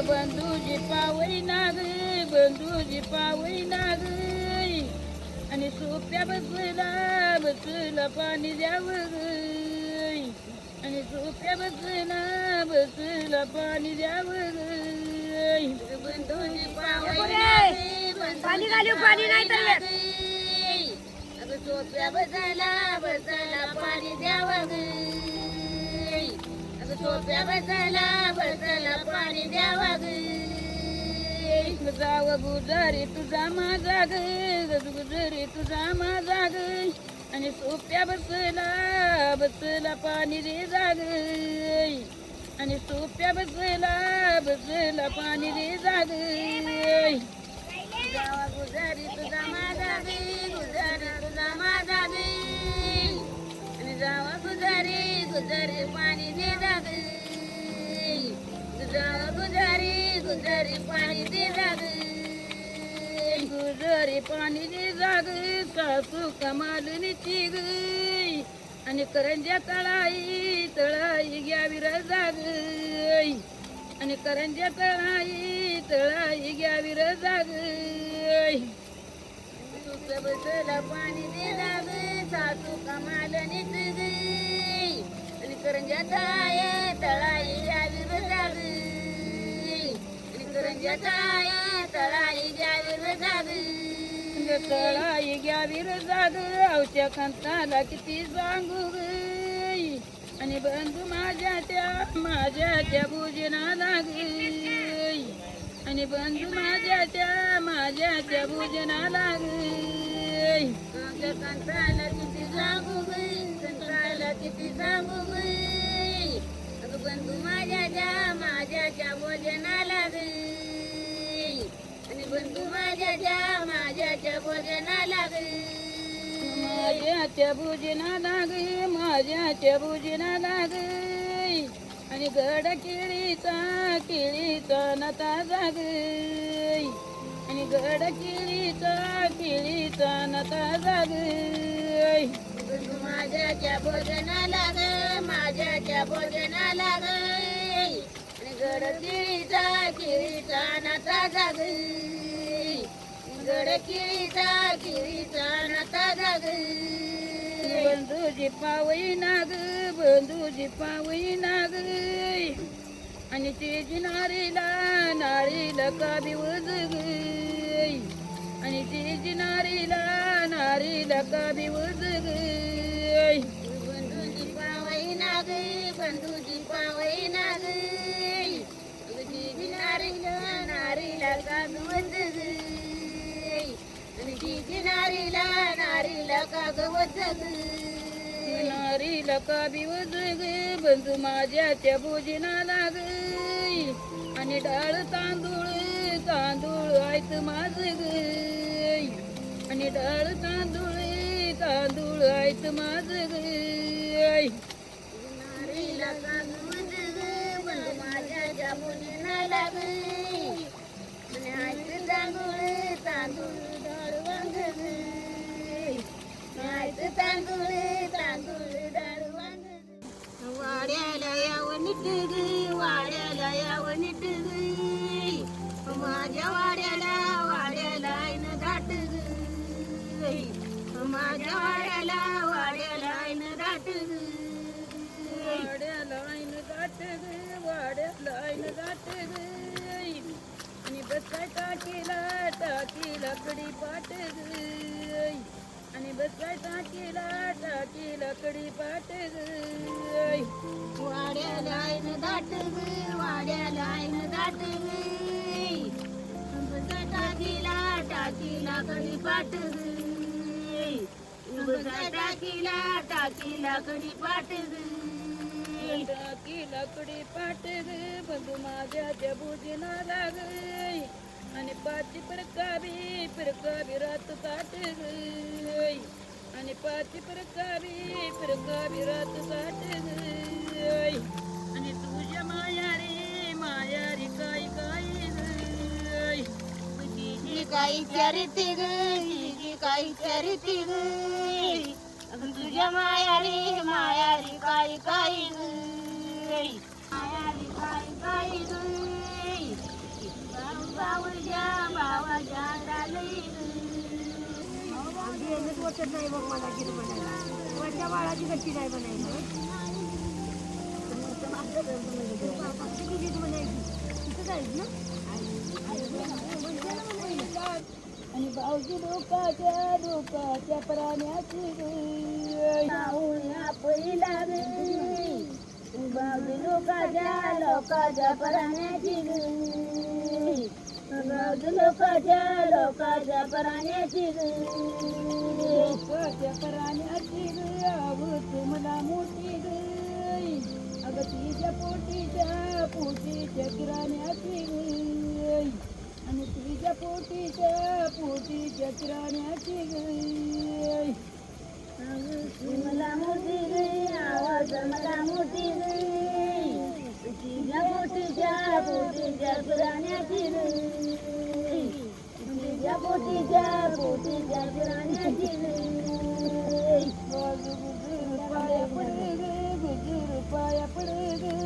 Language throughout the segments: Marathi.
बंधूजी पावई नाग बंधूजी पावई नाग आणि सोप्या बसला पाणी द्यावं आणि सोप्या बसला पाणी द्यावं बंधूजी पाणी घालू पाणी नाही तर सोप्या बसला पाणी द्यावं अगं सोप्या बसायला पाणी द्यावा ग जाव गुजारी तुझा माझा ग गुजारी तुझा माझा ग आणि सोप्या बसला पाणी दे जाग आणि सोप्या बसला पाणी दे जाग जावा गुजारी तुझा माझा ग गुजारी तुझा माझा ग आणि जावा गुजारी पाणी दे जाग जावा गुजारी पाणी दे जाग गुजारी पाणी दे जाग सासू कमालनीची ग आणि करंज्या तळाई घ्यावी र जाग आणि करंज्या तळाई घ्यावी र जाग तुझं बसला पाणी दे जाग सासू कमालनीच ग आणि करंज्या तळाई घ्यावी र जाग आणि करंज्या तळाई घ्यावी र जाग तळाई घ्यावी र जाग आवच्या कांताला किती सांगू ग आणि बंधू माझ्या त्या भोजनाला ग आणि बंधू माझ्या त्या भोजनाला ग आवच्या कांताला किती सांगू ग कांताला किती सांगू ग अगं बंधू माझ्या त्या भोजनाला ग आणि बंधू माझ्या भोजनाला ग माझ्या भोजनाला ग माझ्या भोजनाला ग आणि गड केळीचा नता जाग आणि गड केळीचा नता जाग बंधू माझ्या भोजनाला ग माझ्या भोजनाला ग आणि गड केळीचा नता जाग गड केळीचा नता जाग बंधूजी पावई नाग बंधूजी पावई नाग आणि तेजी नारीला काबी वजग आणि तेजी नारीला काबी वजग बंधूजी पावई नाग तेजी नारीला काबी वजग आणि तिची नारीला कागवत जग नारीला काबी वजग बंधू माझ्या त्या भोजनाला ग आणि डाळ तांदूळ आयत माझ ग आणि डाळ तांदूळ आयत माझ ग नारीला कागवत जग बंधू माझ्या त्या भोजनाला ग आणि आयत तांदूळ डाळ वांग आयत तांदूळ डाळ वांग वाड्याला यावं नीट ग वाड्याला यावं नीट ग माझ्या वाड्याला आईन दाट ग माझ्या वाड्याला आईन दाट ग वाड्याला आईन दाट ग वाड्याला आईन दाट ग आणि बसा टाकीला कडी पाट ग आणि बसा टाकीला कडी पाट ग वाड्याला आईन दाट ग वाड्याला आईन दाट ग बसा टाकीला कडी पाट ग बसा टाकीला कडी पाट ग टाकीला कडी पाट ग बंधू माझ्या त्या भोजनाला ग आणि पाची परकाबी रात ताट ग आणि पाची परकाबी रात ताट ग आणि तुझ्या मायारी काय ग जी काही चरिती ग काही चरिती ग अगं तुझ्या मायारी काय ग मायारी काय ग बावजा डालई वाटत नाही बघ मला गीत म्हणायला माझ्या बाळाची कशी नाही म्हणायला गीत म्हणायची तिथं जाईल ना आणि भाऊजी डोकाच्या प्राण्याची पहिला गावली लोकाच्या पराण्याची ग गावली लोकाच्या पराण्याची ग लोकाच्या पराण्याची ग अग तुम्हाला मोठी ग अगं तिच्या पोटीच्या किराण्याची ग आणि तुझ्या पोटीच्या किराण्याची ग मला मोठी गे आवाज मला मोठी गे तुझ्या पोटीच्या किराण्याची गे तुझ्या पोटीच्या किराण्याची गे पाया पडे गे गुजूर पाया पडे गे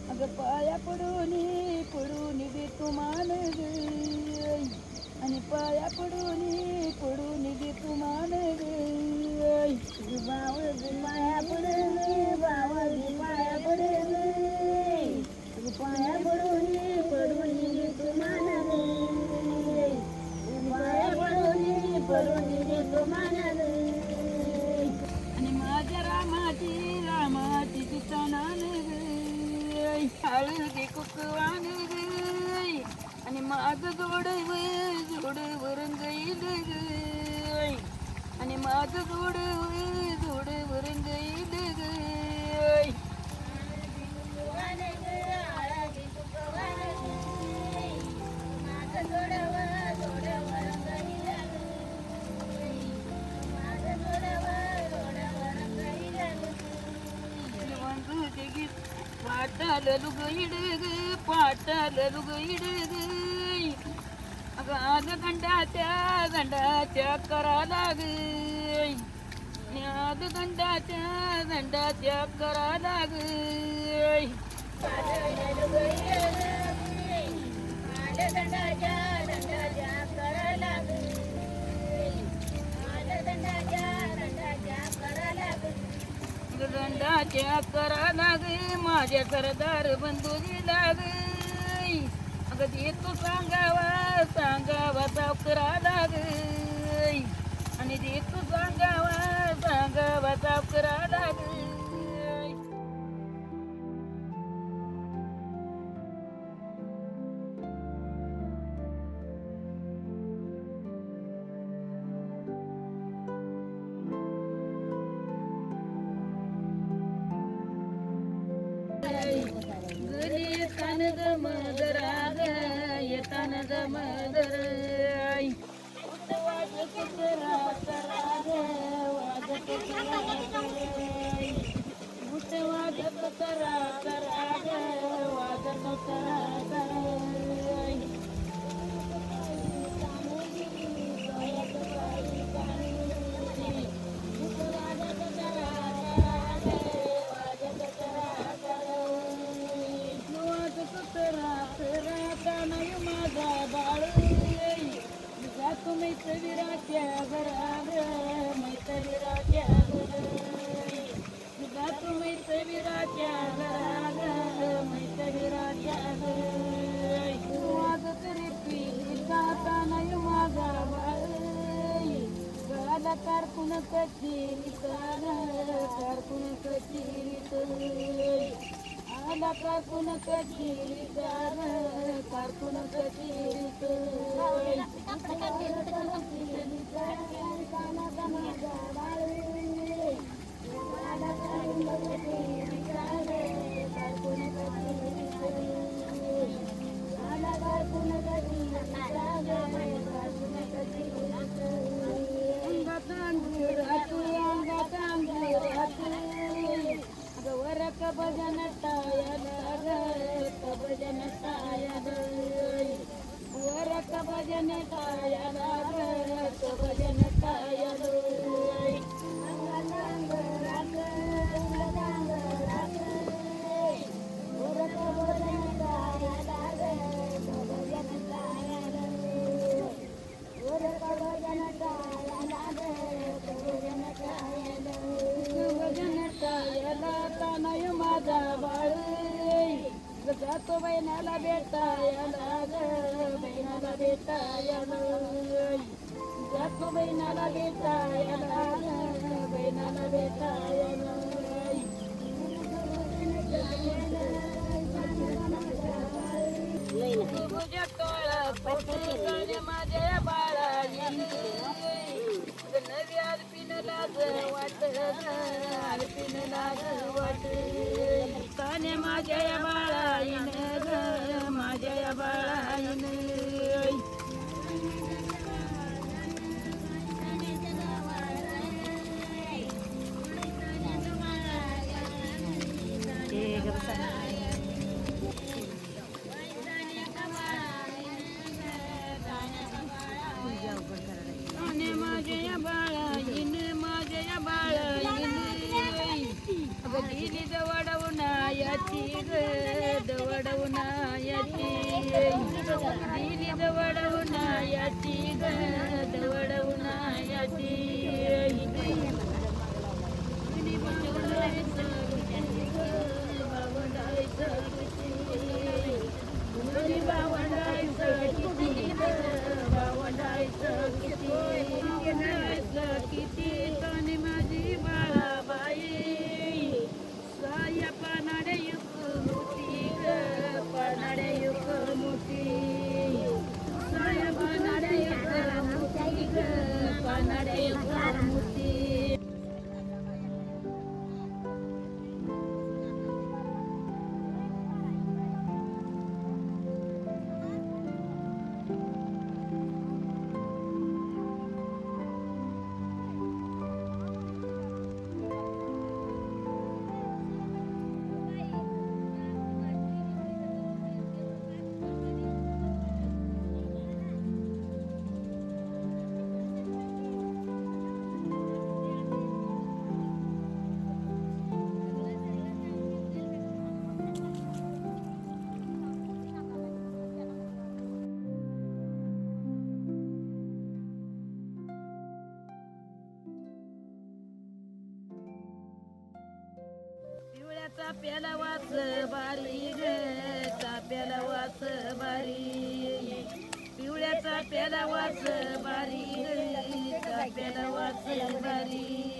अगं पाया पडून दे तू मान गे आणि पाया पडून दे तू मान गे बावळी पाया पडे गे बावळी पाया पडे गे पाया पडून दे तू मान गे पाया पडून दे तू मान गे आणि माझ्या रामाची चितनान गे हळदी कुकवान गे आणि माझं जोड वरून जाईल ग आणि माझं जोड वरून जाईल ग पाटाला लुगईड ग पाटाला लुगईड ग अगं आज गंडाच्या करा लाग आज गंडाच्या करा लाग गंडाच्या करा लाग माझ्या सरदार बंधुजी लाग अगं ते तू सांगावा सावकरा लाग आणि ते तू सांगावा सावकरा लाग येतान मदर वाजत माझा बाळ जातो मैत्रीराच्या घराग मैत्रीराच्या जातो मैत्रीराच्या घराग मैत्रीराच्या वाज तरी पी जाता नाही माझा बाळ गाला कारकून कचेरीत कारकून कचेरीत आला कारकून कचेरीत कारकून कचेरीत भजन वरक भजन माझा बाळ जातो बहिणाला भेटायला बहिणाला भेटायला जातो बहिणाला भेटायला बहिणाला भेटायला तुझ्या काळा पोटी माझ्या या बाळा नवी आरपीन लाज वाट आरपीन लाज वाट काने माझ्या या बाळाईन ग माझ्या या बाळाईन काने माझ्या या बाळाईन माझ्या या बाळाईन अगं दिली दवडवनायाची ग दवडवनायाची दिली दवडवनायाची ग दवडवनायाची किती काने माझी बाळाबाई साया पानाडे युक मोठी ग पानाडे युक मोठी साया पानाडे युक मोठी ग पानाडे युक मोठी पिवळ्या चाप्याला वास बारी ग चाप्याला वास बारी पिवळ्या चाप्याला वास बारी ग चाप्याला वास बारी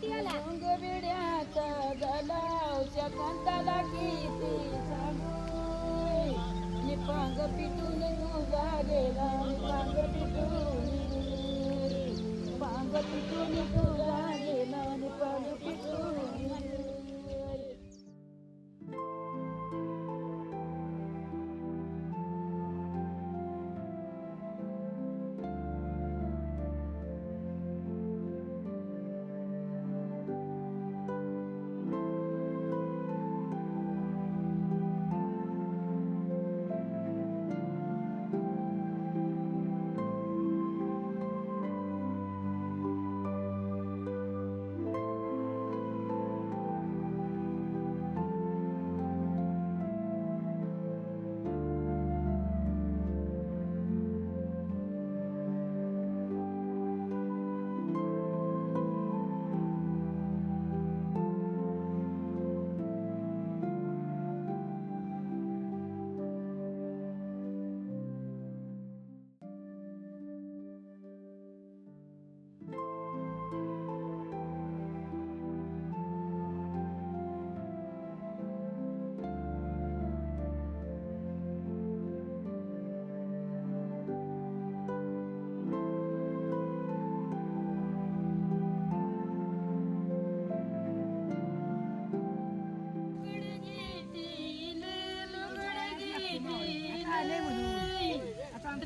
किती आला रंग विड्याचा गलावच्या कांताला किती सांगू निपांग पिटून तुझा गेला निपांग पिटून तुझा गेला निपांग पिटून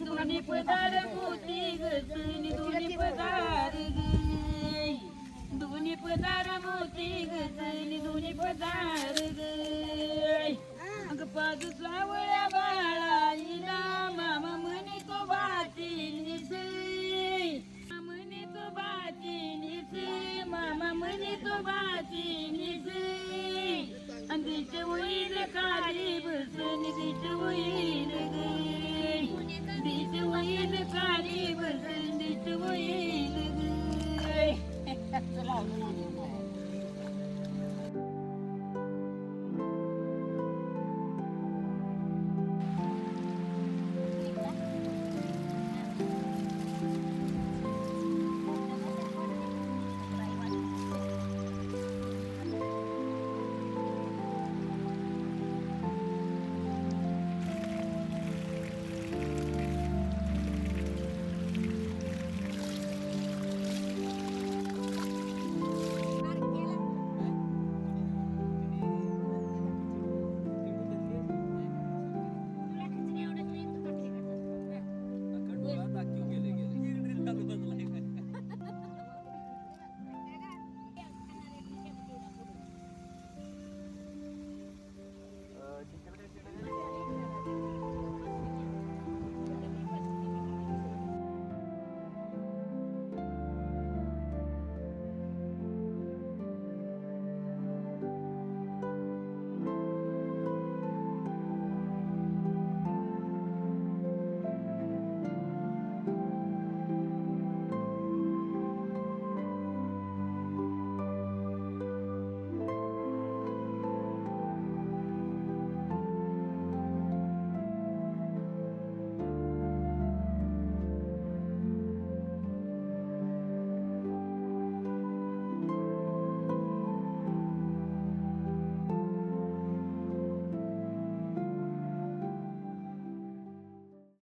दोन्ही पदार मोती गजनी दोन्ही पदार गई दोन्ही पदार मोती गजनी दोन्ही पदार गई अग पाच सावळ्या बाळाईला मामा म्हणे तो बाती निसे म्हणे तो बाती निसे मामा म्हणे तो बाती निसे अंधीच होईल खाली बसून दिच होईल गई दिच होईल खाली बसून दिच होईल गई